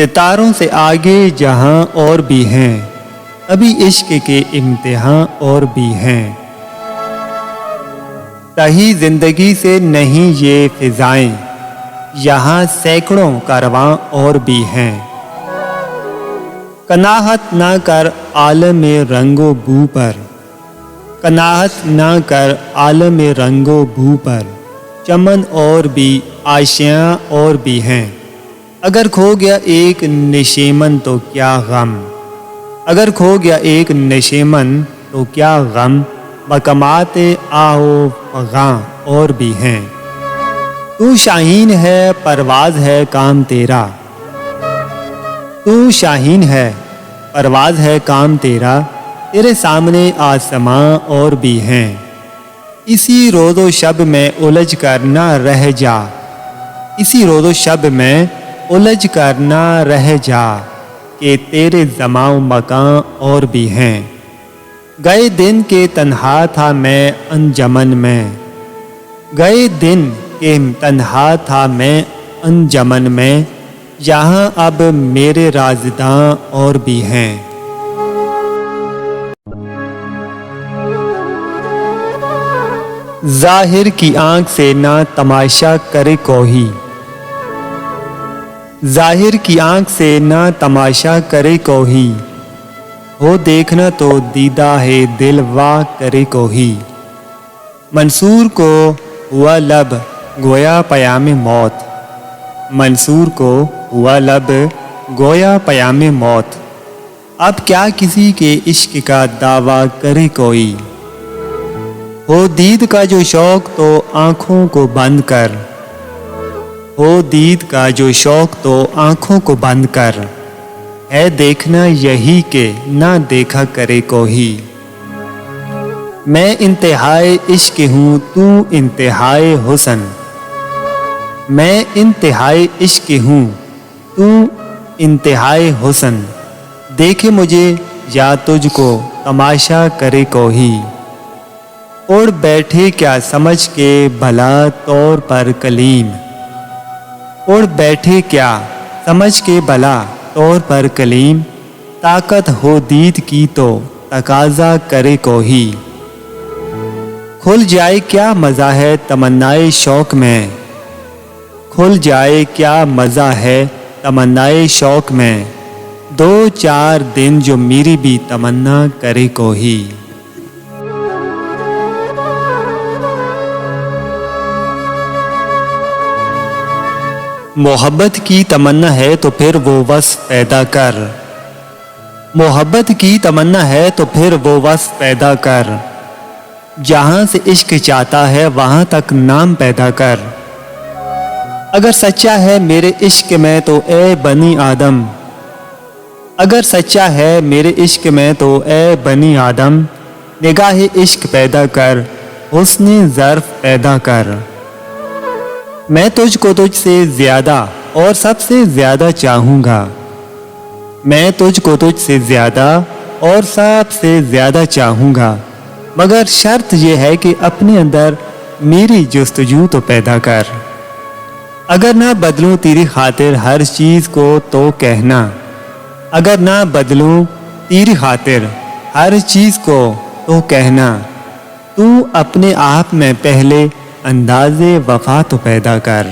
ستاروں سے آگے جہاں اور بھی ہیں، ابھی عشق کے امتحان اور بھی ہیں۔ تہی زندگی سے نہیں یہ فضائیں، یہاں سینکڑوں کارواں اور بھی ہیں۔ قناعت نہ کر عالم رنگ و بو پر، قناعت نہ کر عالم رنگ و بو پر، چمن اور بھی آشیاں اور بھی ہیں۔ اگر کھو گیا ایک نشیمن تو کیا غم، اگر کھو گیا ایک نشیمن تو کیا غم، مقامات آہو فغاں اور بھی ہیں۔ تو شاہین ہے پرواز ہے کام تیرا، تو شاہین ہے پرواز ہے کام تیرا، تیرے سامنے آسماں اور بھی ہیں۔ اسی روز و شب میں الجھ کر نہ رہ جا، اسی روز و شب میں الجھ کر نہ رہ جا، کہ تیرے زمان و مکان اور بھی ہیں۔ گئے دن کے تنہا تھا میں انجمن میں، گئے دن کے تنہا تھا میں انجمن میں، یہاں اب میرے رازداں اور بھی ہیں۔ ظاہر کی آنکھ سے نہ تماشا کرے کوئی، ظاہر کی آنکھ سے نہ تماشا کرے کوئی، ہو دیکھنا تو دیدہ ہے دل وا کرے کوئی۔ منصور کو ہوا لب گویا پیام موت، منصور کو ہوا لب گویا پیام موت، اب کیا کسی کے عشق کا دعویٰ کرے کوئی۔ ہو دید کا جو شوق تو آنکھوں کو بند کر، ہو دید کا جو شوق تو آنکھوں کو بند کر، ہے دیکھنا یہی کہ نہ دیکھا کرے کوئی۔ میں انتہائے عشق ہوں تو انتہائے حسن، میں انتہائے عشق ہوں تو انتہائے حسن، دیکھے مجھے یا تجھ کو تماشا کرے کوئی۔ اڑ بیٹھے کیا سمجھ کے بھلا طور پر کلیم، اڑ بیٹھے کیا سمجھ کے بھلا طور پر کلیم، طاقت ہو دید کی تو تقاضا کرے کوئی۔ کھل جائے کیا مزہ ہے تمنائے شوق میں، کھل جائے کیا مزہ ہے تمنائے شوق میں، دو چار دن جو میری بھی تمنا کرے کوئی۔ محبت کی تمنا ہے تو پھر وہ وصف پیدا کر، محبت کی تمنا ہے تو پھر وہ وصف پیدا کر، جہاں سے عشق چاہتا ہے وہاں تک نام پیدا کر۔ اگر سچا ہے میرے عشق میں تو اے بنی آدم، اگر سچا ہے میرے عشق میں تو اے بنی آدم، نگاہ عشق پیدا کر، حسن ظرف پیدا کر۔ میں تجھ کو تجھ سے زیادہ اور سب سے زیادہ چاہوں گا، میں تجھ کو تجھ سے زیادہ اور سب سے زیادہ چاہوں گا، مگر شرط یہ ہے کہ اپنے اندر میری جستجو تو پیدا کر۔ اگر نہ بدلوں تیری خاطر ہر چیز کو تو کہنا، اگر نہ بدلوں تیری خاطر ہر چیز کو تو کہنا، تو اپنے آپ میں پہلے انداز وفا تو پیدا کر۔